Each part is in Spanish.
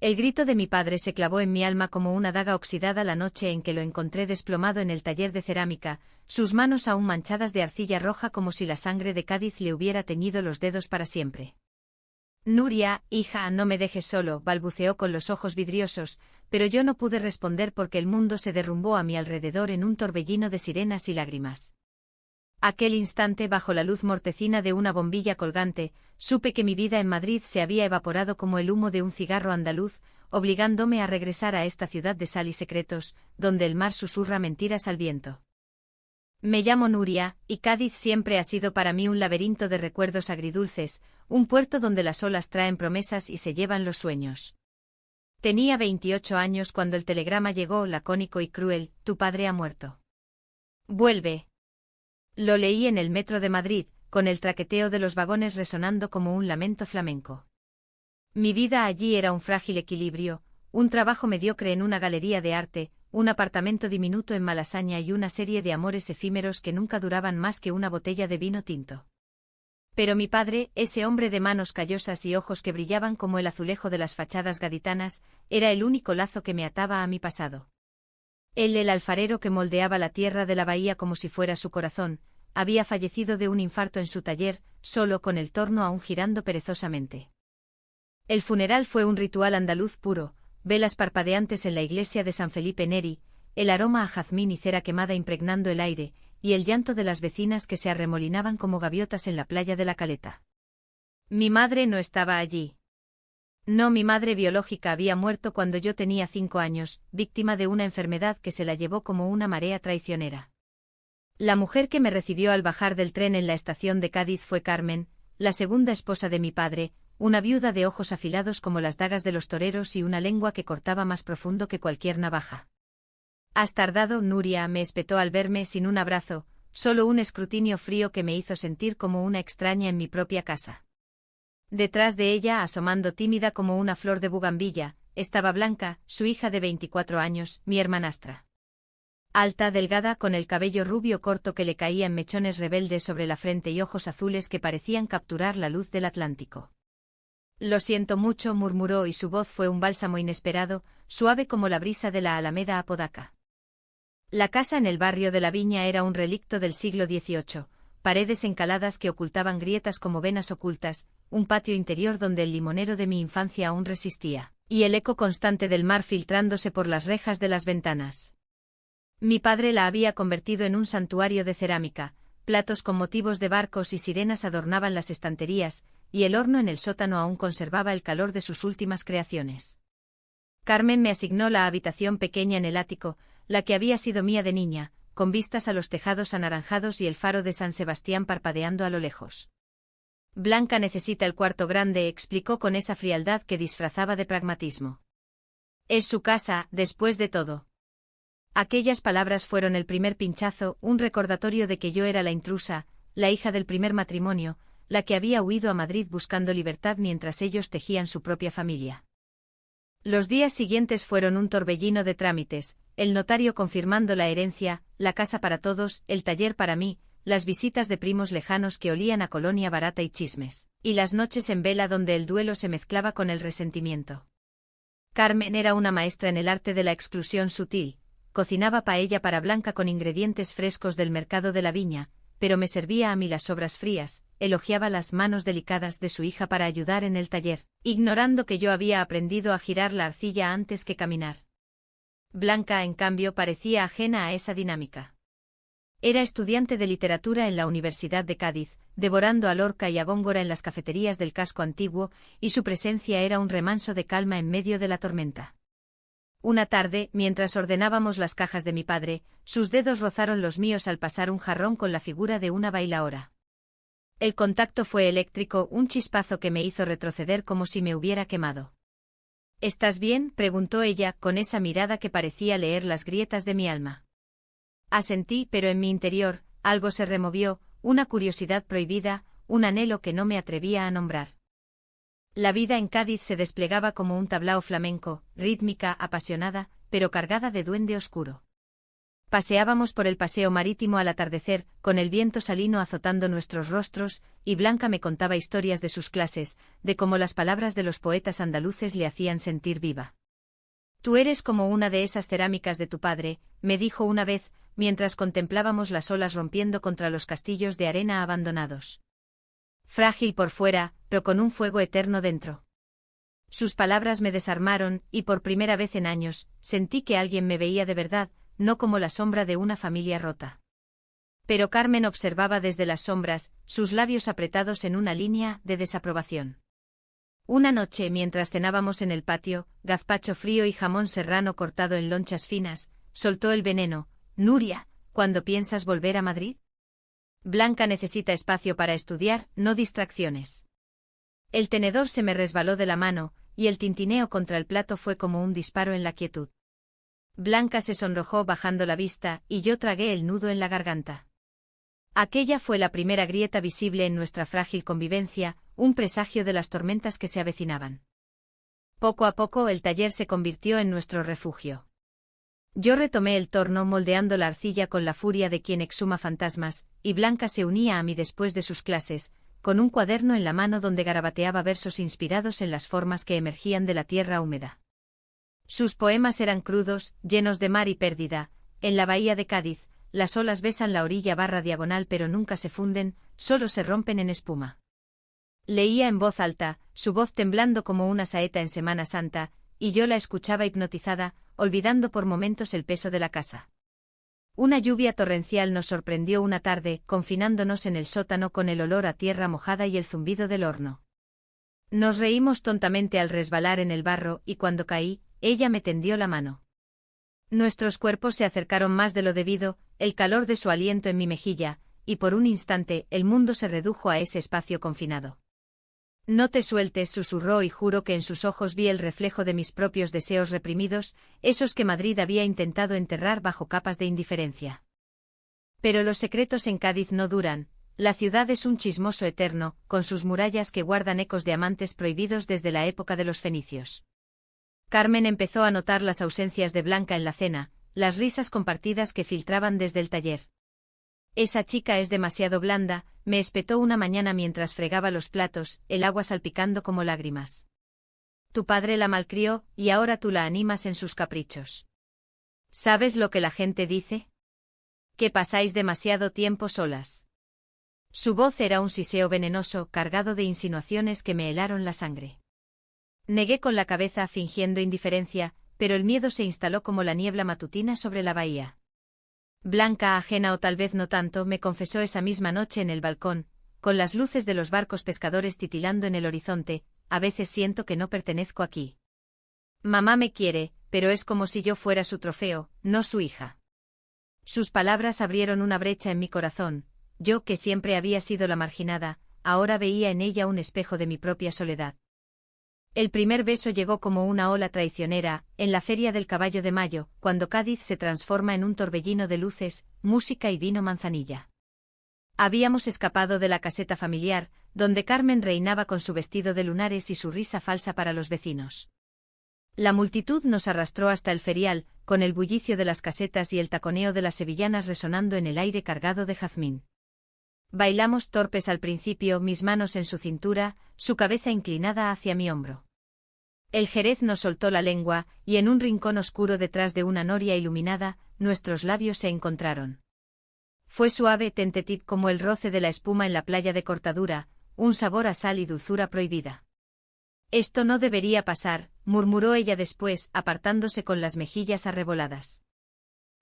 El grito de mi padre se clavó en mi alma como una daga oxidada la noche en que lo encontré desplomado en el taller de cerámica, sus manos aún manchadas de arcilla roja como si la sangre de Cádiz le hubiera teñido los dedos para siempre. Nuria, hija, no me dejes solo, balbuceó con los ojos vidriosos, pero yo no pude responder porque el mundo se derrumbó a mi alrededor en un torbellino de sirenas y lágrimas. Aquel instante, bajo la luz mortecina de una bombilla colgante, supe que mi vida en Madrid se había evaporado como el humo de un cigarro andaluz, obligándome a regresar a esta ciudad de sal y secretos, donde el mar susurra mentiras al viento. Me llamo Nuria, y Cádiz siempre ha sido para mí un laberinto de recuerdos agridulces, un puerto donde las olas traen promesas y se llevan los sueños. Tenía 28 años cuando el telegrama llegó, lacónico y cruel: tu padre ha muerto. Vuelve. Lo leí en el metro de Madrid, con el traqueteo de los vagones resonando como un lamento flamenco. Mi vida allí era un frágil equilibrio, un trabajo mediocre en una galería de arte, un apartamento diminuto en Malasaña y una serie de amores efímeros que nunca duraban más que una botella de vino tinto. Pero mi padre, ese hombre de manos callosas y ojos que brillaban como el azulejo de las fachadas gaditanas, era el único lazo que me ataba a mi pasado. Él, el alfarero que moldeaba la tierra de la bahía como si fuera su corazón, había fallecido de un infarto en su taller, solo con el torno aún girando perezosamente. El funeral fue un ritual andaluz puro, velas parpadeantes en la iglesia de San Felipe Neri, el aroma a jazmín y cera quemada impregnando el aire, y el llanto de las vecinas que se arremolinaban como gaviotas en la playa de la Caleta. Mi madre no estaba allí. No, mi madre biológica había muerto cuando yo tenía 5 años, víctima de una enfermedad que se la llevó como una marea traicionera. La mujer que me recibió al bajar del tren en la estación de Cádiz fue Carmen, la segunda esposa de mi padre, una viuda de ojos afilados como las dagas de los toreros y una lengua que cortaba más profundo que cualquier navaja. Has tardado, Nuria, me espetó al verme sin un abrazo, solo un escrutinio frío que me hizo sentir como una extraña en mi propia casa. Detrás de ella, asomando tímida como una flor de bugambilla, estaba Blanca, su hija de 24 años, mi hermanastra. Alta, delgada, con el cabello rubio corto que le caía en mechones rebeldes sobre la frente y ojos azules que parecían capturar la luz del Atlántico. Lo siento mucho, murmuró, y su voz fue un bálsamo inesperado, suave como la brisa de la Alameda Apodaca. La casa en el barrio de la Viña era un relicto del siglo XVIII, paredes encaladas que ocultaban grietas como venas ocultas, un patio interior donde el limonero de mi infancia aún resistía, y el eco constante del mar filtrándose por las rejas de las ventanas. Mi padre la había convertido en un santuario de cerámica, platos con motivos de barcos y sirenas adornaban las estanterías, y el horno en el sótano aún conservaba el calor de sus últimas creaciones. Carmen me asignó la habitación pequeña en el ático, la que había sido mía de niña, con vistas a los tejados anaranjados y el faro de San Sebastián parpadeando a lo lejos. Blanca necesita el cuarto grande, explicó con esa frialdad que disfrazaba de pragmatismo. Es su casa, después de todo. Aquellas palabras fueron el primer pinchazo, un recordatorio de que yo era la intrusa, la hija del primer matrimonio, la que había huido a Madrid buscando libertad mientras ellos tejían su propia familia. Los días siguientes fueron un torbellino de trámites, el notario confirmando la herencia, la casa para todos, el taller para mí, las visitas de primos lejanos que olían a colonia barata y chismes, y las noches en vela donde el duelo se mezclaba con el resentimiento. Carmen era una maestra en el arte de la exclusión sutil, cocinaba paella para Blanca con ingredientes frescos del mercado de la Viña, pero me servía a mí las sobras frías, elogiaba las manos delicadas de su hija para ayudar en el taller, ignorando que yo había aprendido a girar la arcilla antes que caminar. Blanca, en cambio, parecía ajena a esa dinámica. Era estudiante de literatura en la Universidad de Cádiz, devorando a Lorca y a Góngora en las cafeterías del casco antiguo, y su presencia era un remanso de calma en medio de la tormenta. Una tarde, mientras ordenábamos las cajas de mi padre, sus dedos rozaron los míos al pasar un jarrón con la figura de una bailaora. El contacto fue eléctrico, un chispazo que me hizo retroceder como si me hubiera quemado. ¿Estás bien?, preguntó ella, con esa mirada que parecía leer las grietas de mi alma. Asentí, pero en mi interior, algo se removió, una curiosidad prohibida, un anhelo que no me atrevía a nombrar. La vida en Cádiz se desplegaba como un tablao flamenco, rítmica, apasionada, pero cargada de duende oscuro. Paseábamos por el paseo marítimo al atardecer, con el viento salino azotando nuestros rostros, y Blanca me contaba historias de sus clases, de cómo las palabras de los poetas andaluces le hacían sentir viva. «Tú eres como una de esas cerámicas de tu padre», me dijo una vez, mientras contemplábamos las olas rompiendo contra los castillos de arena abandonados. Frágil por fuera, pero con un fuego eterno dentro. Sus palabras me desarmaron, y por primera vez en años, sentí que alguien me veía de verdad, no como la sombra de una familia rota. Pero Carmen observaba desde las sombras, sus labios apretados en una línea de desaprobación. Una noche, mientras cenábamos en el patio, gazpacho frío y jamón serrano cortado en lonchas finas, soltó el veneno: «Nuria, ¿cuándo piensas volver a Madrid? Blanca necesita espacio para estudiar, no distracciones». El tenedor se me resbaló de la mano, y el tintineo contra el plato fue como un disparo en la quietud. Blanca se sonrojó bajando la vista, y yo tragué el nudo en la garganta. Aquella fue la primera grieta visible en nuestra frágil convivencia, un presagio de las tormentas que se avecinaban. Poco a poco el taller se convirtió en nuestro refugio. Yo retomé el torno moldeando la arcilla con la furia de quien exhuma fantasmas, y Blanca se unía a mí después de sus clases, con un cuaderno en la mano donde garabateaba versos inspirados en las formas que emergían de la tierra húmeda. Sus poemas eran crudos, llenos de mar y pérdida. En la bahía de Cádiz, las olas besan la orilla barra diagonal pero nunca se funden, solo se rompen en espuma. Leía en voz alta, su voz temblando como una saeta en Semana Santa, y yo la escuchaba hipnotizada, olvidando por momentos el peso de la casa. Una lluvia torrencial nos sorprendió una tarde, confinándonos en el sótano con el olor a tierra mojada y el zumbido del horno. Nos reímos tontamente al resbalar en el barro, y cuando caí, ella me tendió la mano. Nuestros cuerpos se acercaron más de lo debido, el calor de su aliento en mi mejilla, y por un instante el mundo se redujo a ese espacio confinado. «No te sueltes», susurró, y juro que en sus ojos vi el reflejo de mis propios deseos reprimidos, esos que Madrid había intentado enterrar bajo capas de indiferencia. Pero los secretos en Cádiz no duran, la ciudad es un chismoso eterno, con sus murallas que guardan ecos de amantes prohibidos desde la época de los fenicios. Carmen empezó a notar las ausencias de Blanca en la cena, las risas compartidas que filtraban desde el taller. «Esa chica es demasiado blanda», me espetó una mañana mientras fregaba los platos, el agua salpicando como lágrimas. «Tu padre la malcrió, y ahora tú la animas en sus caprichos. ¿Sabes lo que la gente dice? Que pasáis demasiado tiempo solas». Su voz era un siseo venenoso, cargado de insinuaciones que me helaron la sangre. Negué con la cabeza fingiendo indiferencia, pero el miedo se instaló como la niebla matutina sobre la bahía. Blanca, ajena o tal vez no tanto, me confesó esa misma noche en el balcón, con las luces de los barcos pescadores titilando en el horizonte: «A veces siento que no pertenezco aquí. Mamá me quiere, pero es como si yo fuera su trofeo, no su hija». Sus palabras abrieron una brecha en mi corazón. Yo, que siempre había sido la marginada, ahora veía en ella un espejo de mi propia soledad. El primer beso llegó como una ola traicionera, en la Feria del Caballo de Mayo, cuando Cádiz se transforma en un torbellino de luces, música y vino manzanilla. Habíamos escapado de la caseta familiar, donde Carmen reinaba con su vestido de lunares y su risa falsa para los vecinos. La multitud nos arrastró hasta el ferial, con el bullicio de las casetas y el taconeo de las sevillanas resonando en el aire cargado de jazmín. Bailamos torpes al principio, mis manos en su cintura, su cabeza inclinada hacia mi hombro. El jerez nos soltó la lengua, y en un rincón oscuro detrás de una noria iluminada, nuestros labios se encontraron. Fue suave tentetip como el roce de la espuma en la playa de Cortadura, un sabor a sal y dulzura prohibida. «Esto no debería pasar», murmuró ella después, apartándose con las mejillas arreboladas.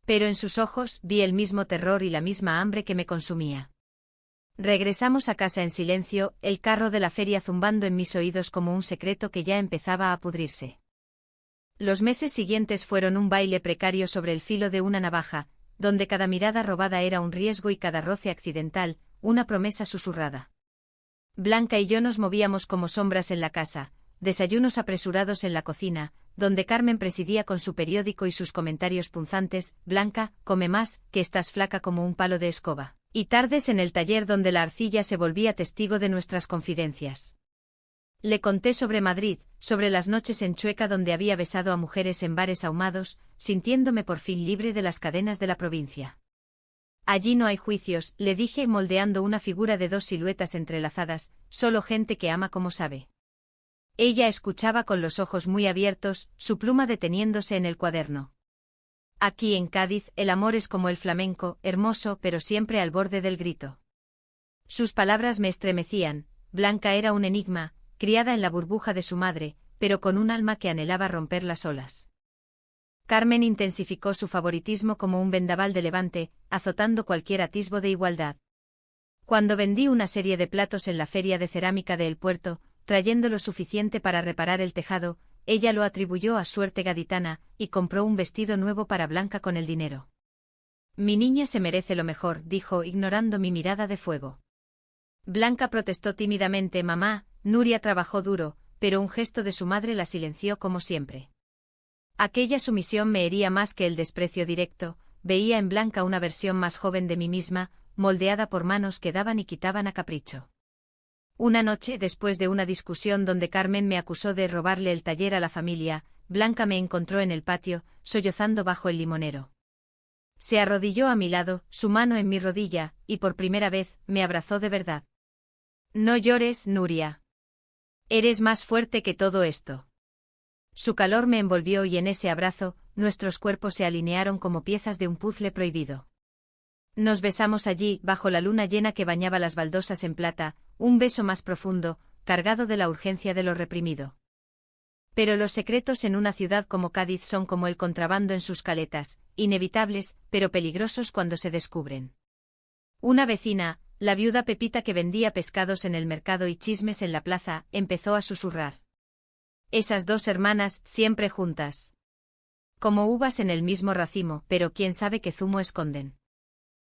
Pero en sus ojos vi el mismo terror y la misma hambre que me consumía. Regresamos a casa en silencio, el carro de la feria zumbando en mis oídos como un secreto que ya empezaba a pudrirse. Los meses siguientes fueron un baile precario sobre el filo de una navaja, donde cada mirada robada era un riesgo y cada roce accidental, una promesa susurrada. Blanca y yo nos movíamos como sombras en la casa, desayunos apresurados en la cocina, donde Carmen presidía con su periódico y sus comentarios punzantes: «Blanca, come más, que estás flaca como un palo de escoba». Y tardes en el taller donde la arcilla se volvía testigo de nuestras confidencias. Le conté sobre Madrid, sobre las noches en Chueca donde había besado a mujeres en bares ahumados, sintiéndome por fin libre de las cadenas de la provincia. Allí no hay juicios, le dije moldeando una figura de dos siluetas entrelazadas, solo gente que ama como sabe. Ella escuchaba con los ojos muy abiertos, su pluma deteniéndose en el cuaderno. Aquí en Cádiz el amor es como el flamenco, hermoso pero siempre al borde del grito. Sus palabras me estremecían. Blanca era un enigma, criada en la burbuja de su madre, pero con un alma que anhelaba romper las olas. Carmen intensificó su favoritismo como un vendaval de levante, azotando cualquier atisbo de igualdad. Cuando vendí una serie de platos en la feria de cerámica de El Puerto, trayendo lo suficiente para reparar el tejado, ella lo atribuyó a suerte gaditana, y compró un vestido nuevo para Blanca con el dinero. Mi niña se merece lo mejor, dijo, ignorando mi mirada de fuego. Blanca protestó tímidamente. Mamá, Nuria trabajó duro, pero un gesto de su madre la silenció como siempre. Aquella sumisión me hería más que el desprecio directo. Veía en Blanca una versión más joven de mí misma, moldeada por manos que daban y quitaban a capricho. Una noche, después de una discusión donde Carmen me acusó de robarle el taller a la familia, Blanca me encontró en el patio, sollozando bajo el limonero. Se arrodilló a mi lado, su mano en mi rodilla, y por primera vez, me abrazó de verdad. No llores, Nuria. Eres más fuerte que todo esto. Su calor me envolvió y en ese abrazo, nuestros cuerpos se alinearon como piezas de un puzle prohibido. Nos besamos allí, bajo la luna llena que bañaba las baldosas en plata, un beso más profundo, cargado de la urgencia de lo reprimido. Pero los secretos en una ciudad como Cádiz son como el contrabando en sus caletas, inevitables, pero peligrosos cuando se descubren. Una vecina, la viuda Pepita que vendía pescados en el mercado y chismes en la plaza, empezó a susurrar. Esas dos hermanas, siempre juntas. Como uvas en el mismo racimo, pero quién sabe qué zumo esconden.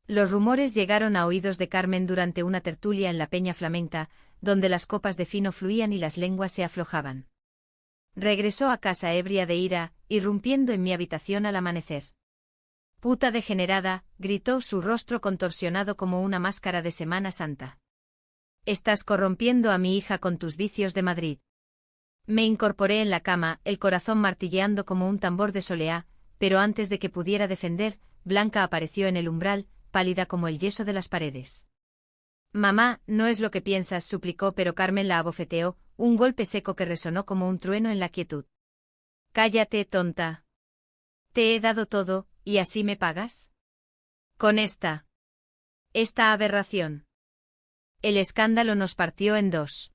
Los rumores llegaron a oídos de Carmen durante una tertulia en la Peña Flamenca, donde las copas de fino fluían y las lenguas se aflojaban. Regresó a casa ebria de ira, irrumpiendo en mi habitación al amanecer. Puta degenerada, gritó, su rostro contorsionado como una máscara de Semana Santa. Estás corrompiendo a mi hija con tus vicios de Madrid. Me incorporé en la cama, el corazón martilleando como un tambor de soleá, pero antes de que pudiera defender, Blanca apareció en el umbral, pálida como el yeso de las paredes. Mamá, no es lo que piensas, suplicó, pero Carmen la abofeteó, un golpe seco que resonó como un trueno en la quietud. Cállate, tonta. Te he dado todo, ¿y así me pagas? Con esta aberración. El escándalo nos partió en dos.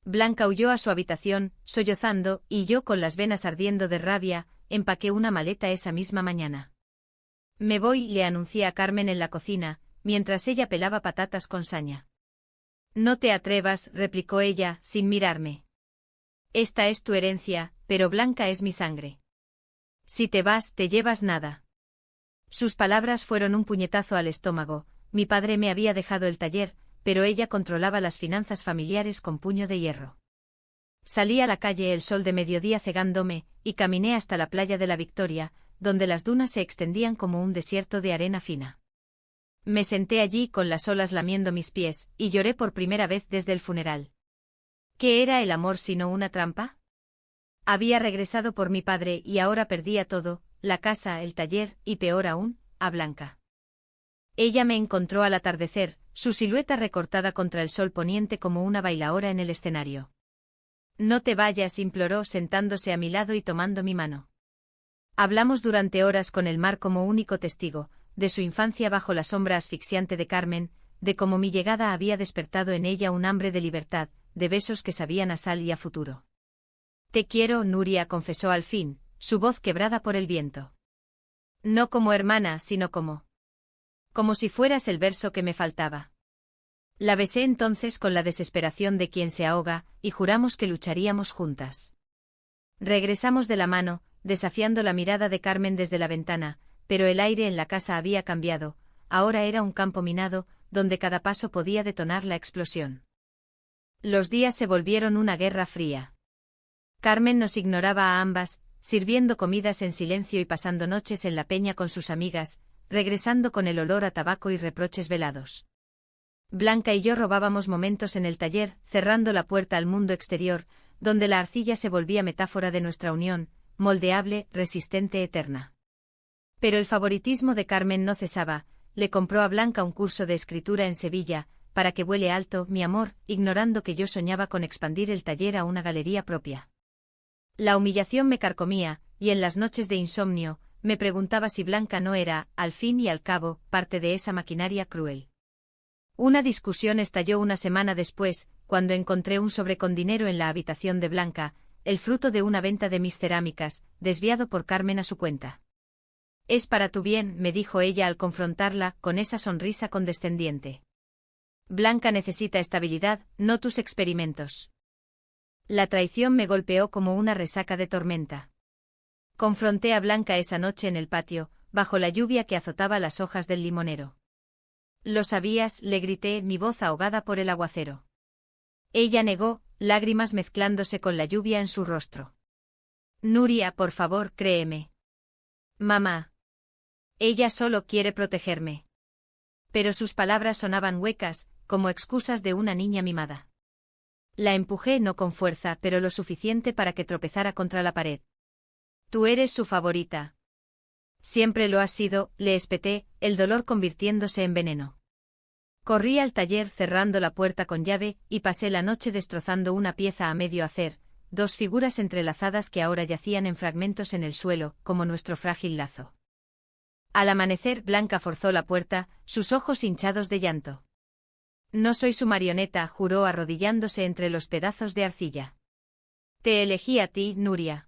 Blanca huyó a su habitación, sollozando, y yo, con las venas ardiendo de rabia, empaqué una maleta esa misma mañana. Me voy, le anuncié a Carmen en la cocina, mientras ella pelaba patatas con saña. No te atrevas, replicó ella, sin mirarme. Esta es tu herencia, pero Blanca es mi sangre. Si te vas, te llevas nada. Sus palabras fueron un puñetazo al estómago. Mi padre me había dejado el taller, pero ella controlaba las finanzas familiares con puño de hierro. Salí a la calle, el sol de mediodía cegándome, y caminé hasta la playa de la Victoria, donde las dunas se extendían como un desierto de arena fina. Me senté allí con las olas lamiendo mis pies, y lloré por primera vez desde el funeral. ¿Qué era el amor sino una trampa? Había regresado por mi padre y ahora perdía todo, la casa, el taller, y peor aún, a Blanca. Ella me encontró al atardecer, su silueta recortada contra el sol poniente como una bailaora en el escenario. No te vayas, imploró, sentándose a mi lado y tomando mi mano. Hablamos durante horas con el mar como único testigo, de su infancia bajo la sombra asfixiante de Carmen, de cómo mi llegada había despertado en ella un hambre de libertad, de besos que sabían a sal y a futuro. Te quiero, Nuria, confesó al fin, su voz quebrada por el viento. No como hermana, sino como si fueras el verso que me faltaba. La besé entonces con la desesperación de quien se ahoga, y juramos que lucharíamos juntas. Regresamos de la mano, desafiando la mirada de Carmen desde la ventana, pero el aire en la casa había cambiado, ahora era un campo minado, donde cada paso podía detonar la explosión. Los días se volvieron una guerra fría. Carmen nos ignoraba a ambas, sirviendo comidas en silencio y pasando noches en la peña con sus amigas, regresando con el olor a tabaco y reproches velados. Blanca y yo robábamos momentos en el taller, cerrando la puerta al mundo exterior, donde la arcilla se volvía metáfora de nuestra unión, moldeable, resistente, eterna. Pero el favoritismo de Carmen no cesaba. Le compró a Blanca un curso de escritura en Sevilla, para que vuele alto, mi amor, ignorando que yo soñaba con expandir el taller a una galería propia. La humillación me carcomía, y en las noches de insomnio, me preguntaba si Blanca no era, al fin y al cabo, parte de esa maquinaria cruel. Una discusión estalló una semana después, cuando encontré un sobre con dinero en la habitación de Blanca, el fruto de una venta de mis cerámicas, desviado por Carmen a su cuenta. «Es para tu bien», me dijo ella al confrontarla, con esa sonrisa condescendiente. «Blanca necesita estabilidad, no tus experimentos». La traición me golpeó como una resaca de tormenta. Confronté a Blanca esa noche en el patio, bajo la lluvia que azotaba las hojas del limonero. «¿Lo sabías?», le grité, mi voz ahogada por el aguacero. Ella negó, lágrimas mezclándose con la lluvia en su rostro. «Nuria, por favor, créeme». «Mamá». Ella solo quiere protegerme. Pero sus palabras sonaban huecas, como excusas de una niña mimada. La empujé no con fuerza, pero lo suficiente para que tropezara contra la pared. «Tú eres su favorita». «Siempre lo has sido», le espeté, el dolor convirtiéndose en veneno. Corrí al taller cerrando la puerta con llave, y pasé la noche destrozando una pieza a medio hacer, dos figuras entrelazadas que ahora yacían en fragmentos en el suelo, como nuestro frágil lazo. Al amanecer, Blanca forzó la puerta, sus ojos hinchados de llanto. «No soy su marioneta», juró arrodillándose entre los pedazos de arcilla. «Te elegí a ti, Nuria.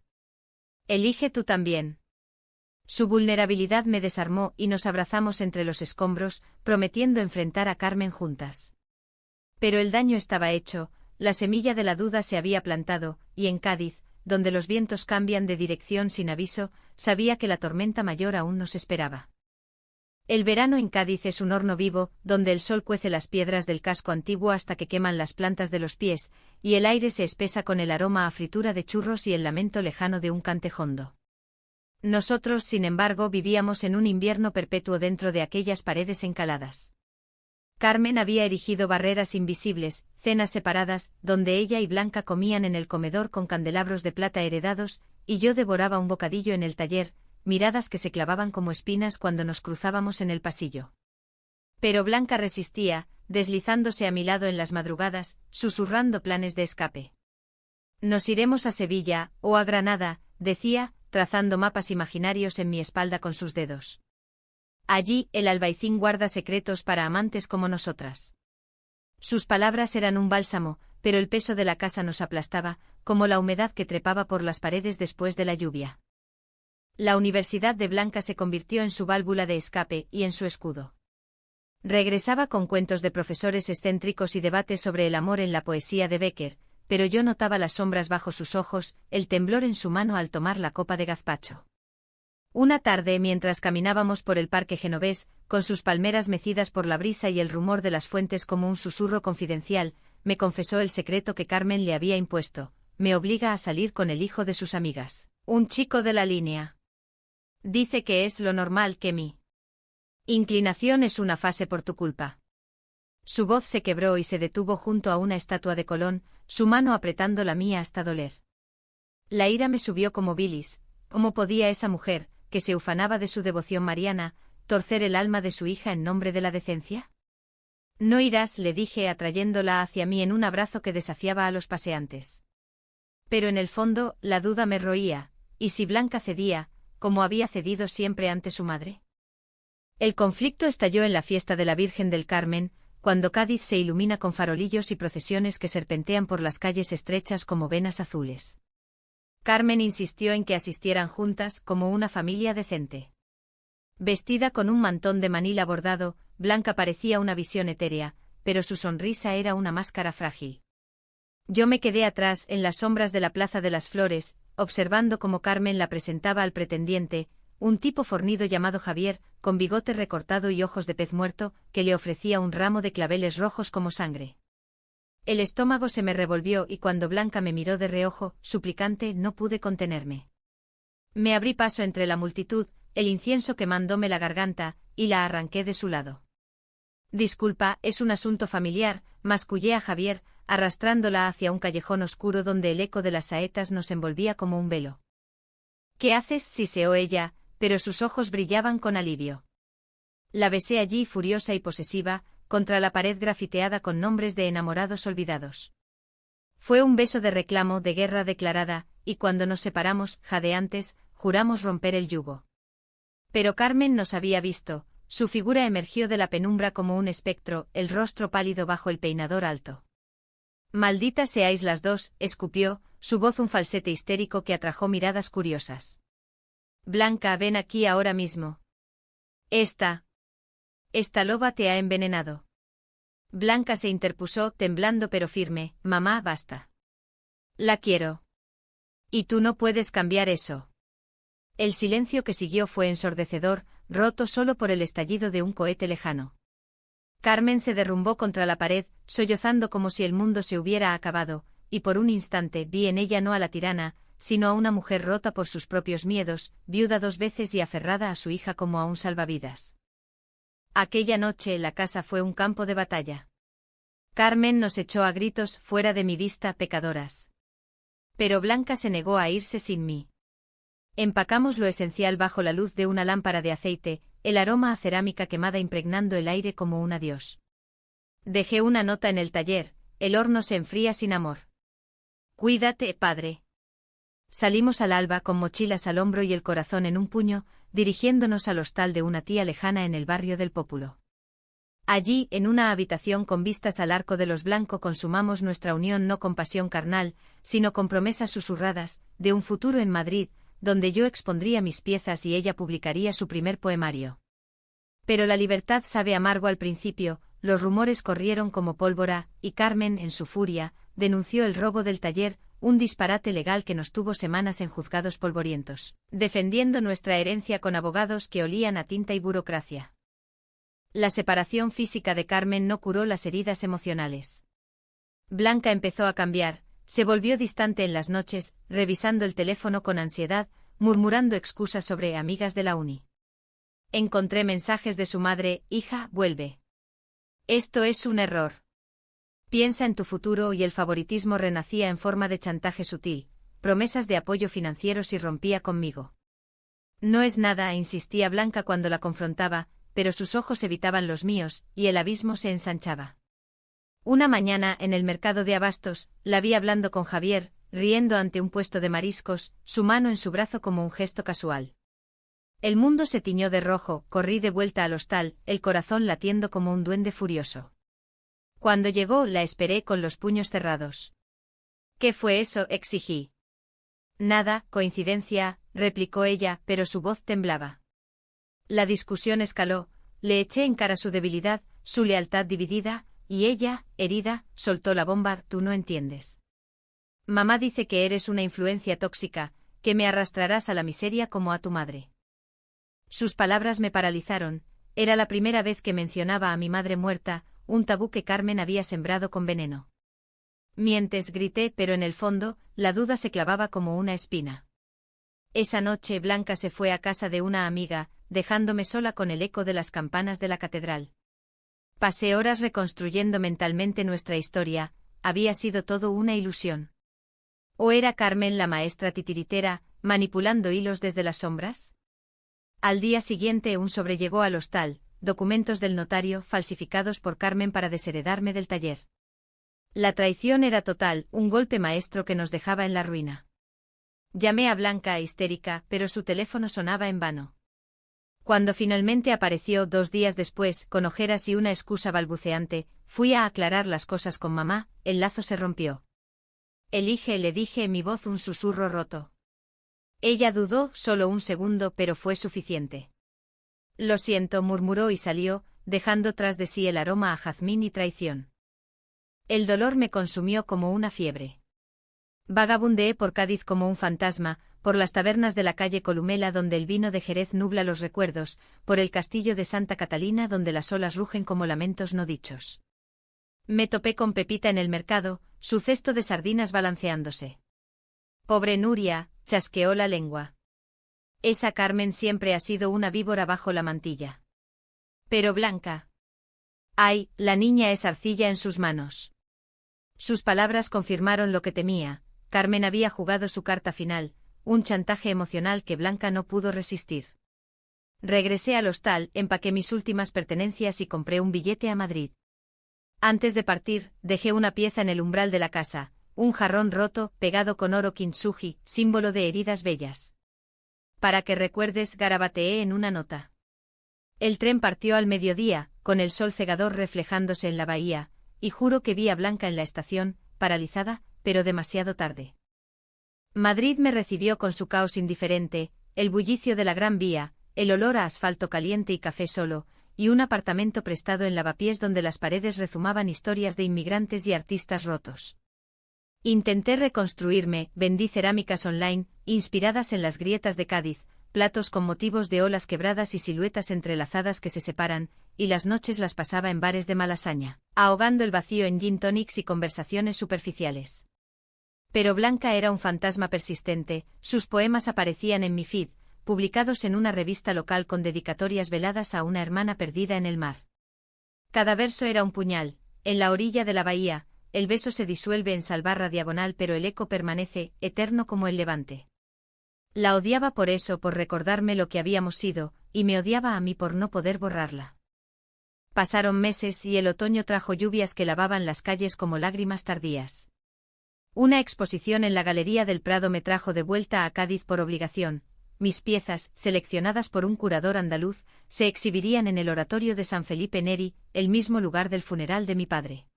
Elige tú también». Su vulnerabilidad me desarmó y nos abrazamos entre los escombros, prometiendo enfrentar a Carmen juntas. Pero el daño estaba hecho, la semilla de la duda se había plantado, y en Cádiz, donde los vientos cambian de dirección sin aviso, sabía que la tormenta mayor aún nos esperaba. El verano en Cádiz es un horno vivo, donde el sol cuece las piedras del casco antiguo hasta que queman las plantas de los pies, y el aire se espesa con el aroma a fritura de churros y el lamento lejano de un cantejondo. Nosotros, sin embargo, vivíamos en un invierno perpetuo dentro de aquellas paredes encaladas. Carmen había erigido barreras invisibles, cenas separadas, donde ella y Blanca comían en el comedor con candelabros de plata heredados, y yo devoraba un bocadillo en el taller, miradas que se clavaban como espinas cuando nos cruzábamos en el pasillo. Pero Blanca resistía, deslizándose a mi lado en las madrugadas, susurrando planes de escape. «Nos iremos a Sevilla, o a Granada», decía, trazando mapas imaginarios en mi espalda con sus dedos. «Allí, el albaicín guarda secretos para amantes como nosotras». Sus palabras eran un bálsamo, pero el peso de la casa nos aplastaba, como la humedad que trepaba por las paredes después de la lluvia. La Universidad de Blanca se convirtió en su válvula de escape y en su escudo. Regresaba con cuentos de profesores excéntricos y debates sobre el amor en la poesía de Bécquer, pero yo notaba las sombras bajo sus ojos, el temblor en su mano al tomar la copa de gazpacho. Una tarde, mientras caminábamos por el parque genovés, con sus palmeras mecidas por la brisa y el rumor de las fuentes como un susurro confidencial, me confesó el secreto que Carmen le había impuesto: me obliga a salir con el hijo de sus amigas, un chico de la línea. Dice que es lo normal, que mi inclinación es una fase por tu culpa. Su voz se quebró y se detuvo junto a una estatua de Colón, su mano apretando la mía hasta doler. La ira me subió como bilis. ¿Cómo podía esa mujer, que se ufanaba de su devoción mariana, torcer el alma de su hija en nombre de la decencia? «No irás», le dije atrayéndola hacia mí en un abrazo que desafiaba a los paseantes. Pero en el fondo, la duda me roía, ¿y si Blanca cedía, como había cedido siempre ante su madre? El conflicto estalló en la fiesta de la Virgen del Carmen, cuando Cádiz se ilumina con farolillos y procesiones que serpentean por las calles estrechas como venas azules. Carmen insistió en que asistieran juntas, como una familia decente. Vestida con un mantón de Manila bordado, Blanca parecía una visión etérea, pero su sonrisa era una máscara frágil. Yo me quedé atrás, en las sombras de la Plaza de las Flores, observando cómo Carmen la presentaba al pretendiente, un tipo fornido llamado Javier, con bigote recortado y ojos de pez muerto, que le ofrecía un ramo de claveles rojos como sangre. El estómago se me revolvió y cuando Blanca me miró de reojo, suplicante, no pude contenerme. Me abrí paso entre la multitud, el incienso quemándome la garganta, y la arranqué de su lado. Disculpa, es un asunto familiar, mascullé a Javier, arrastrándola hacia un callejón oscuro donde el eco de las saetas nos envolvía como un velo. ¿Qué haces? Siseó ella, pero sus ojos brillaban con alivio. La besé allí furiosa y posesiva, contra la pared grafiteada con nombres de enamorados olvidados. Fue un beso de reclamo, de guerra declarada, y cuando nos separamos, jadeantes, juramos romper el yugo. Pero Carmen nos había visto, su figura emergió de la penumbra como un espectro, el rostro pálido bajo el peinador alto. Malditas seáis las dos, escupió, su voz un falsete histérico que atrajo miradas curiosas. Blanca, ven aquí ahora mismo. Esta loba te ha envenenado. Blanca se interpuso, temblando pero firme, mamá, basta. La quiero. Y tú no puedes cambiar eso. El silencio que siguió fue ensordecedor, roto solo por el estallido de un cohete lejano. Carmen se derrumbó contra la pared, sollozando como si el mundo se hubiera acabado, y por un instante vi en ella no a la tirana, sino a una mujer rota por sus propios miedos, viuda 2 veces y aferrada a su hija como a un salvavidas. Aquella noche la casa fue un campo de batalla. Carmen nos echó a gritos fuera de mi vista, pecadoras. Pero Blanca se negó a irse sin mí. Empacamos lo esencial bajo la luz de una lámpara de aceite, el aroma a cerámica quemada impregnando el aire como un adiós. Dejé una nota en el taller, el horno se enfría sin amor. Cuídate, padre. Salimos al alba con mochilas al hombro y el corazón en un puño, dirigiéndonos al hostal de una tía lejana en el barrio del Pópulo. Allí, en una habitación con vistas al Arco de los Blanco, consumamos nuestra unión no con pasión carnal, sino con promesas susurradas, de un futuro en Madrid, donde yo expondría mis piezas y ella publicaría su primer poemario. Pero la libertad sabe amargo al principio, los rumores corrieron como pólvora, y Carmen, en su furia, denunció el robo del taller, un disparate legal que nos tuvo semanas en juzgados polvorientos, defendiendo nuestra herencia con abogados que olían a tinta y burocracia. La separación física de Carmen no curó las heridas emocionales. Blanca empezó a cambiar, se volvió distante en las noches, revisando el teléfono con ansiedad, murmurando excusas sobre amigas de la uni. Encontré mensajes de su madre: hija, vuelve. Esto es un error. Piensa en tu futuro, y el favoritismo renacía en forma de chantaje sutil, promesas de apoyo financiero si rompía conmigo. No es nada, insistía Blanca cuando la confrontaba, pero sus ojos evitaban los míos, y el abismo se ensanchaba. Una mañana, en el mercado de abastos, la vi hablando con Javier, riendo ante un puesto de mariscos, su mano en su brazo como un gesto casual. El mundo se tiñó de rojo, corrí de vuelta al hostal, el corazón latiendo como un duende furioso. Cuando llegó, la esperé con los puños cerrados. ¿Qué fue eso?, exigí. Nada, coincidencia, replicó ella, pero su voz temblaba. La discusión escaló, le eché en cara su debilidad, su lealtad dividida, y ella, herida, soltó la bomba: tú no entiendes. Mamá dice que eres una influencia tóxica, que me arrastrarás a la miseria como a tu madre. Sus palabras me paralizaron, era la primera vez que mencionaba a mi madre muerta, un tabú que Carmen había sembrado con veneno. Mientes, grité, pero en el fondo, la duda se clavaba como una espina. Esa noche Blanca se fue a casa de una amiga, dejándome sola con el eco de las campanas de la catedral. Pasé horas reconstruyendo mentalmente nuestra historia, había sido todo una ilusión. ¿O era Carmen la maestra titiritera, manipulando hilos desde las sombras? Al día siguiente un sobre llegó al hostal, documentos del notario falsificados por Carmen para desheredarme del taller. La traición era total, un golpe maestro que nos dejaba en la ruina. Llamé a Blanca histérica, pero su teléfono sonaba en vano. Cuando finalmente apareció 2 días después, con ojeras y una excusa balbuceante, fui a aclarar las cosas con mamá, el lazo se rompió. Elige, le dije, mi voz un susurro roto. Ella dudó solo un segundo, pero fue suficiente. Lo siento, murmuró y salió, dejando tras de sí el aroma a jazmín y traición. El dolor me consumió como una fiebre. Vagabundeé por Cádiz como un fantasma, por las tabernas de la calle Columela donde el vino de Jerez nubla los recuerdos, por el castillo de Santa Catalina donde las olas rugen como lamentos no dichos. Me topé con Pepita en el mercado, su cesto de sardinas balanceándose. Pobre Nuria, chasqueó la lengua. Esa Carmen siempre ha sido una víbora bajo la mantilla. Pero Blanca. Ay, la niña es arcilla en sus manos. Sus palabras confirmaron lo que temía. Carmen había jugado su carta final, un chantaje emocional que Blanca no pudo resistir. Regresé al hostal, empaqué mis últimas pertenencias y compré un billete a Madrid. Antes de partir, dejé una pieza en el umbral de la casa, un jarrón roto, pegado con oro kintsugi, símbolo de heridas bellas. Para que recuerdes, garabateé en una nota. El tren partió al mediodía, con el sol cegador reflejándose en la bahía, y juro que vi a Blanca en la estación, paralizada, pero demasiado tarde. Madrid me recibió con su caos indiferente, el bullicio de la Gran Vía, el olor a asfalto caliente y café solo, y un apartamento prestado en Lavapiés donde las paredes rezumaban historias de inmigrantes y artistas rotos. Intenté reconstruirme, vendí cerámicas online, inspiradas en las grietas de Cádiz, platos con motivos de olas quebradas y siluetas entrelazadas que se separan, y las noches las pasaba en bares de Malasaña, ahogando el vacío en gin tonics y conversaciones superficiales. Pero Blanca era un fantasma persistente, sus poemas aparecían en mi feed, publicados en una revista local con dedicatorias veladas a una hermana perdida en el mar. Cada verso era un puñal, en la orilla de la bahía, el beso se disuelve en salvarra diagonal pero el eco permanece, eterno como el levante. La odiaba por eso, por recordarme lo que habíamos sido, y me odiaba a mí por no poder borrarla. Pasaron meses y el otoño trajo lluvias que lavaban las calles como lágrimas tardías. Una exposición en la Galería del Prado me trajo de vuelta a Cádiz por obligación. Mis piezas, seleccionadas por un curador andaluz, se exhibirían en el oratorio de San Felipe Neri, el mismo lugar del funeral de mi padre.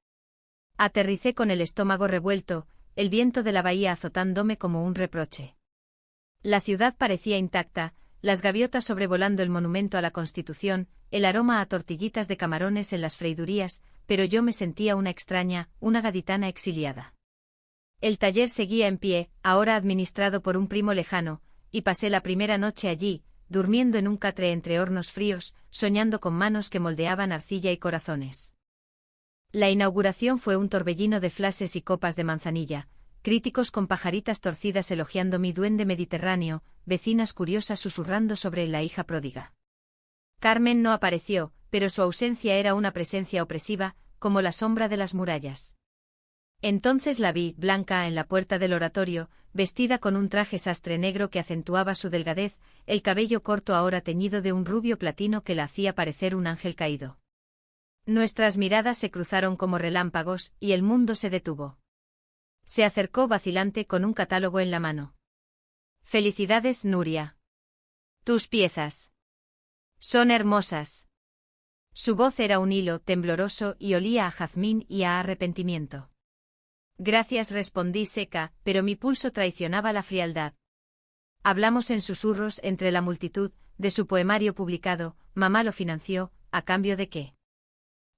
Aterricé con el estómago revuelto, el viento de la bahía azotándome como un reproche. La ciudad parecía intacta, las gaviotas sobrevolando el monumento a la Constitución, el aroma a tortillitas de camarones en las freidurías, pero yo me sentía una extraña, una gaditana exiliada. El taller seguía en pie, ahora administrado por un primo lejano, y pasé la primera noche allí, durmiendo en un catre entre hornos fríos, soñando con manos que moldeaban arcilla y corazones. La inauguración fue un torbellino de flashes y copas de manzanilla, críticos con pajaritas torcidas elogiando mi duende mediterráneo, vecinas curiosas susurrando sobre la hija pródiga. Carmen no apareció, pero su ausencia era una presencia opresiva, como la sombra de las murallas. Entonces la vi, Blanca, en la puerta del oratorio, vestida con un traje sastre negro que acentuaba su delgadez, el cabello corto ahora teñido de un rubio platino que la hacía parecer un ángel caído. Nuestras miradas se cruzaron como relámpagos, y el mundo se detuvo. Se acercó vacilante con un catálogo en la mano. «Felicidades, Nuria. Tus piezas. Son hermosas». Su voz era un hilo tembloroso y olía a jazmín y a arrepentimiento. «Gracias», respondí seca, pero mi pulso traicionaba la frialdad. Hablamos en susurros entre la multitud, de su poemario publicado, mamá lo financió, ¿a cambio de qué?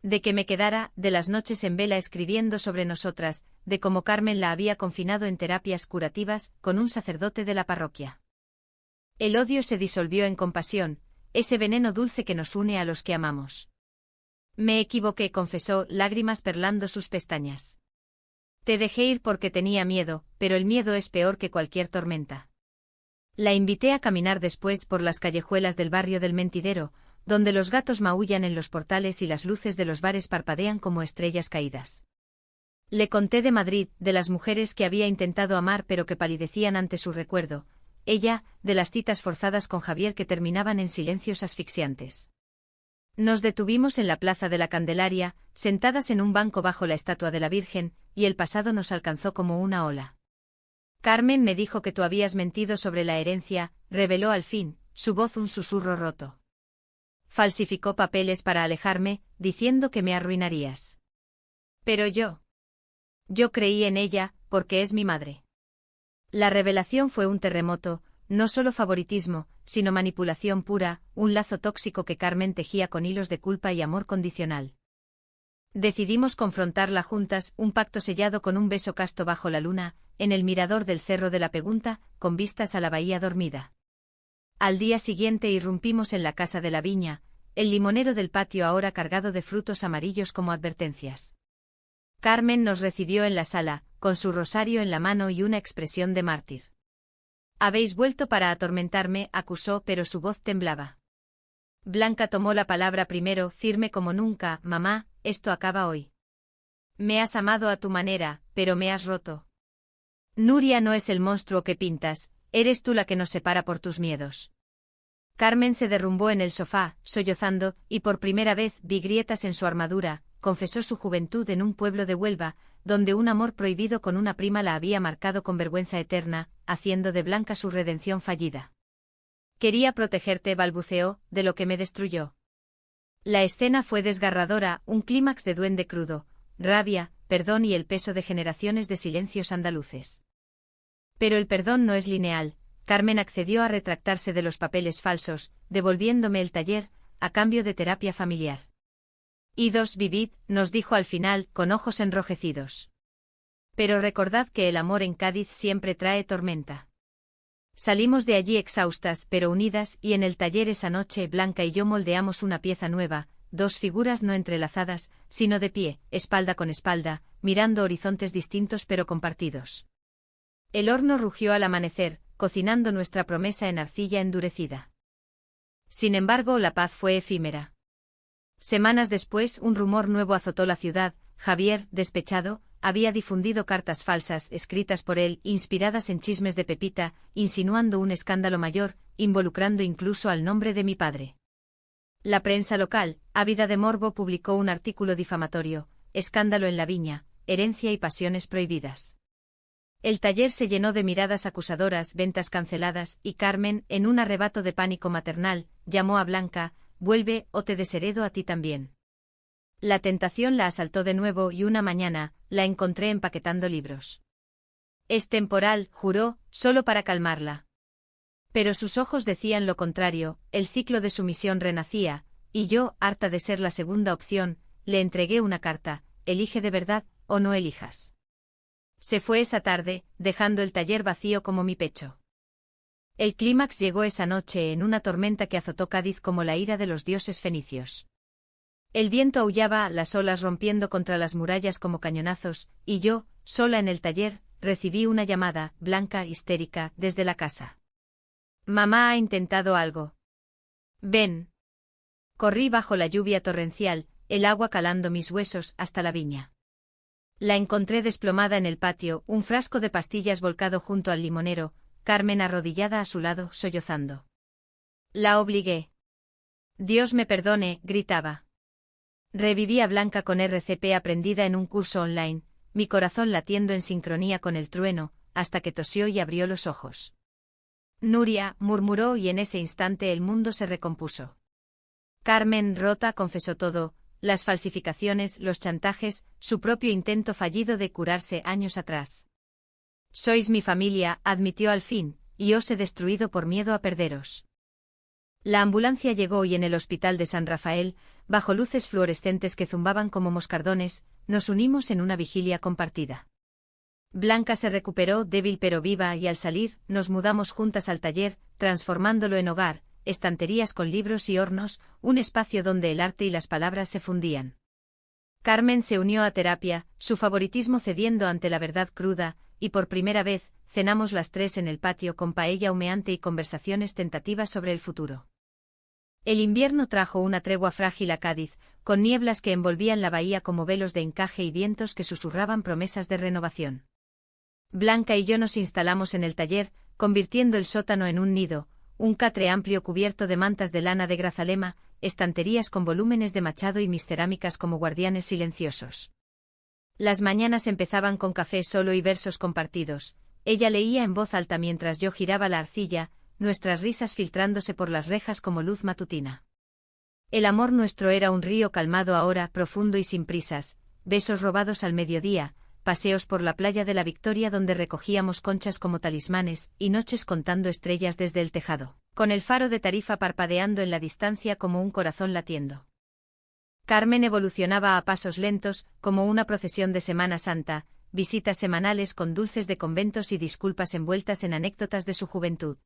De que me quedara, de las noches en vela escribiendo sobre nosotras, de cómo Carmen la había confinado en terapias curativas, con un sacerdote de la parroquia. El odio se disolvió en compasión, ese veneno dulce que nos une a los que amamos. Me equivoqué, confesó, lágrimas perlando sus pestañas. Te dejé ir porque tenía miedo, pero el miedo es peor que cualquier tormenta. La invité a caminar después por las callejuelas del barrio del Mentidero, donde los gatos maullan en los portales y las luces de los bares parpadean como estrellas caídas. Le conté de Madrid, de las mujeres que había intentado amar pero que palidecían ante su recuerdo, ella, de las citas forzadas con Javier que terminaban en silencios asfixiantes. Nos detuvimos en la Plaza de la Candelaria, sentadas en un banco bajo la estatua de la Virgen, y el pasado nos alcanzó como una ola. Carmen me dijo que tú habías mentido sobre la herencia, reveló al fin, su voz un susurro roto. Falsificó papeles para alejarme, diciendo que me arruinarías. Pero yo creí en ella, porque es mi madre. La revelación fue un terremoto, no solo favoritismo, sino manipulación pura, un lazo tóxico que Carmen tejía con hilos de culpa y amor condicional. Decidimos confrontarla juntas, un pacto sellado con un beso casto bajo la luna, en el mirador del Cerro de la Pegunta, con vistas a la bahía dormida. Al día siguiente irrumpimos en la casa de la viña, el limonero del patio ahora cargado de frutos amarillos como advertencias. Carmen nos recibió en la sala, con su rosario en la mano y una expresión de mártir. «Habéis vuelto para atormentarme», acusó, pero su voz temblaba. Blanca tomó la palabra primero, firme como nunca. «Mamá, esto acaba hoy. Me has amado a tu manera, pero me has roto. Nuria no es el monstruo que pintas, eres tú la que nos separa por tus miedos. Carmen se derrumbó en el sofá, sollozando, y por primera vez vi grietas en su armadura, confesó su juventud en un pueblo de Huelva, donde un amor prohibido con una prima la había marcado con vergüenza eterna, haciendo de Blanca su redención fallida. Quería protegerte, balbuceó, de lo que me destruyó. La escena fue desgarradora, un clímax de duende crudo, rabia, perdón y el peso de generaciones de silencios andaluces. Pero el perdón no es lineal. Carmen accedió a retractarse de los papeles falsos, devolviéndome el taller, a cambio de terapia familiar. Idos vivid, nos dijo al final, con ojos enrojecidos. Pero recordad que el amor en Cádiz siempre trae tormenta. Salimos de allí exhaustas pero unidas y en el taller esa noche Blanca y yo moldeamos una pieza nueva, dos figuras no entrelazadas, sino de pie, espalda con espalda, mirando horizontes distintos pero compartidos. El horno rugió al amanecer, cocinando nuestra promesa en arcilla endurecida. Sin embargo, la paz fue efímera. Semanas después, un rumor nuevo azotó la ciudad. Javier, despechado, había difundido cartas falsas escritas por él, inspiradas en chismes de Pepita, insinuando un escándalo mayor, involucrando incluso al nombre de mi padre. La prensa local, ávida de morbo, publicó un artículo difamatorio: escándalo en la viña, herencia y pasiones prohibidas. El taller se llenó de miradas acusadoras, ventas canceladas, y Carmen, en un arrebato de pánico maternal, llamó a Blanca: vuelve o te desheredo a ti también. La tentación la asaltó de nuevo y una mañana, la encontré empaquetando libros. Es temporal, juró, solo para calmarla. Pero sus ojos decían lo contrario, el ciclo de sumisión renacía, y yo, harta de ser la segunda opción, le entregué una carta: elige de verdad, o no elijas. Se fue esa tarde, dejando el taller vacío como mi pecho. El clímax llegó esa noche en una tormenta que azotó Cádiz como la ira de los dioses fenicios. El viento aullaba, las olas rompiendo contra las murallas como cañonazos, y yo, sola en el taller, recibí una llamada, Blanca, histérica, desde la casa. Mamá ha intentado algo. Ven. Corrí bajo la lluvia torrencial, el agua calando mis huesos, hasta la viña. La encontré desplomada en el patio, un frasco de pastillas volcado junto al limonero, Carmen arrodillada a su lado, sollozando. La obligué. Dios me perdone, gritaba. Reviví a Blanca con RCP aprendida en un curso online, mi corazón latiendo en sincronía con el trueno, hasta que tosió y abrió los ojos. Nuria, murmuró, y en ese instante el mundo se recompuso. Carmen, rota, confesó todo: las falsificaciones, los chantajes, su propio intento fallido de curarse años atrás. Sois mi familia, admitió al fin, y os he destruido por miedo a perderos. La ambulancia llegó y en el hospital de San Rafael, bajo luces fluorescentes que zumbaban como moscardones, nos unimos en una vigilia compartida. Blanca se recuperó, débil pero viva, y al salir, nos mudamos juntas al taller, transformándolo en hogar, estanterías con libros y hornos, un espacio donde el arte y las palabras se fundían. Carmen se unió a terapia, su favoritismo cediendo ante la verdad cruda, y por primera vez, cenamos las tres en el patio con paella humeante y conversaciones tentativas sobre el futuro. El invierno trajo una tregua frágil a Cádiz, con nieblas que envolvían la bahía como velos de encaje y vientos que susurraban promesas de renovación. Blanca y yo nos instalamos en el taller, convirtiendo el sótano en un nido, un catre amplio cubierto de mantas de lana de Grazalema, estanterías con volúmenes de Machado y mis cerámicas como guardianes silenciosos. Las mañanas empezaban con café solo y versos compartidos. Ella leía en voz alta mientras yo giraba la arcilla, nuestras risas filtrándose por las rejas como luz matutina. El amor nuestro era un río calmado ahora, profundo y sin prisas, besos robados al mediodía, paseos por la playa de la Victoria donde recogíamos conchas como talismanes, y noches contando estrellas desde el tejado, con el faro de Tarifa parpadeando en la distancia como un corazón latiendo. Carmen evolucionaba a pasos lentos, como una procesión de Semana Santa, visitas semanales con dulces de conventos y disculpas envueltas en anécdotas de su juventud.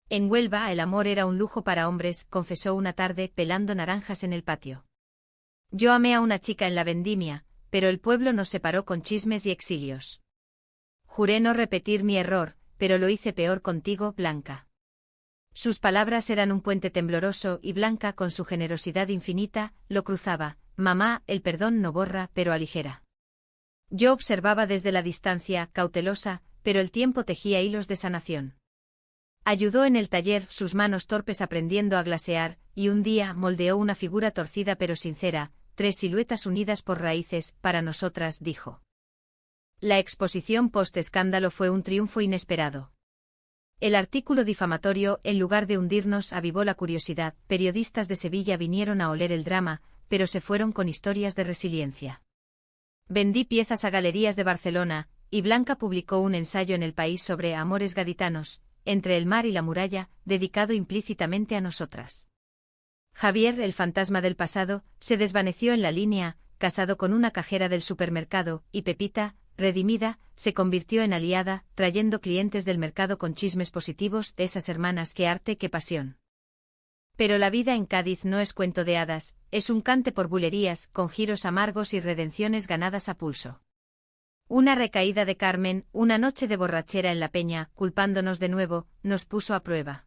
En Huelva el amor era un lujo para hombres, confesó una tarde, pelando naranjas en el patio. Yo amé a una chica en la vendimia, pero el pueblo nos separó con chismes y exilios. Juré no repetir mi error, pero lo hice peor contigo, Blanca. Sus palabras eran un puente tembloroso y Blanca, con su generosidad infinita, lo cruzaba. mamá, el perdón no borra, pero aligera. Yo observaba desde la distancia, cautelosa, pero el tiempo tejía hilos de sanación. Ayudó en el taller, sus manos torpes aprendiendo a glasear, y un día moldeó una figura torcida pero sincera, 3 siluetas unidas por raíces, para nosotras, dijo. La exposición post-escándalo fue un triunfo inesperado. El artículo difamatorio, en lugar de hundirnos, avivó la curiosidad. Periodistas de Sevilla vinieron a oler el drama, pero se fueron con historias de resiliencia. Vendí piezas a galerías de Barcelona, y Blanca publicó un ensayo en El País sobre amores gaditanos, entre el mar y la muralla, dedicado implícitamente a nosotras. Javier, el fantasma del pasado, se desvaneció en la línea, casado con una cajera del supermercado, y Pepita, redimida, se convirtió en aliada, trayendo clientes del mercado con chismes positivos de esas hermanas. Qué arte, qué pasión. Pero la vida en Cádiz no es cuento de hadas, es un cante por bulerías, con giros amargos y redenciones ganadas a pulso. Una recaída de Carmen, una noche de borrachera en la peña, culpándonos de nuevo, nos puso a prueba.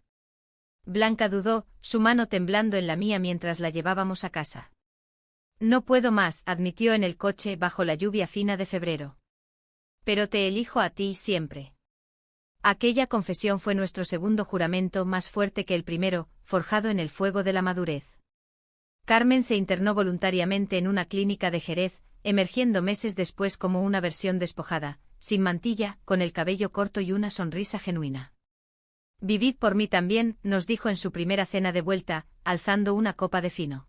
Blanca dudó, su mano temblando en la mía mientras la llevábamos a casa. No puedo más, admitió en el coche bajo la lluvia fina de febrero. Pero te elijo a ti siempre. Aquella confesión fue nuestro segundo juramento, más fuerte que el primero, forjado en el fuego de la madurez. Carmen se internó voluntariamente en una clínica de Jerez, emergiendo meses después como una versión despojada, sin mantilla, con el cabello corto y una sonrisa genuina. Vivid por mí también, nos dijo en su primera cena de vuelta, alzando una copa de fino.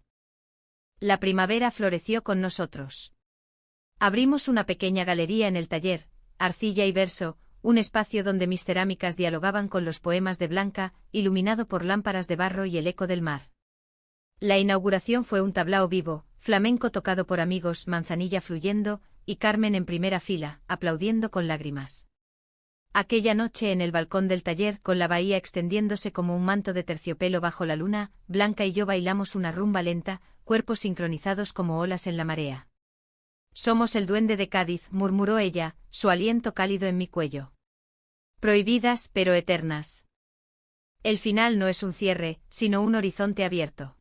La primavera floreció con nosotros. Abrimos una pequeña galería en el taller, Arcilla y Verso, un espacio donde mis cerámicas dialogaban con los poemas de Blanca, iluminado por lámparas de barro y el eco del mar. La inauguración fue un tablao vivo, flamenco tocado por amigos, manzanilla fluyendo, y Carmen en primera fila, aplaudiendo con lágrimas. Aquella noche en el balcón del taller, con la bahía extendiéndose como un manto de terciopelo bajo la luna, Blanca y yo bailamos una rumba lenta, cuerpos sincronizados como olas en la marea. Somos el duende de Cádiz, murmuró ella, su aliento cálido en mi cuello. Prohibidas pero eternas. El final no es un cierre, sino un horizonte abierto.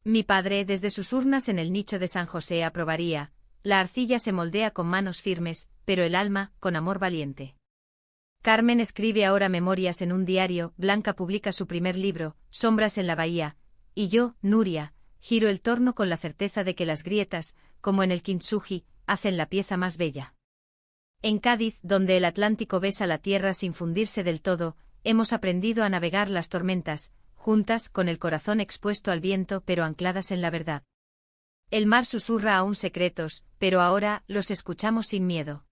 Mi padre, desde sus urnas en el nicho de San José, aprobaría: la arcilla se moldea con manos firmes, pero el alma, con amor valiente. Carmen escribe ahora memorias en un diario, Blanca publica su primer libro, Sombras en la bahía, y yo, Nuria, giro el torno con la certeza de que las grietas, como en el kintsugi, hacen la pieza más bella. En Cádiz, donde el Atlántico besa la tierra sin fundirse del todo, hemos aprendido a navegar las tormentas, juntas, con el corazón expuesto al viento pero ancladas en la verdad. El mar susurra aún secretos, pero ahora los escuchamos sin miedo.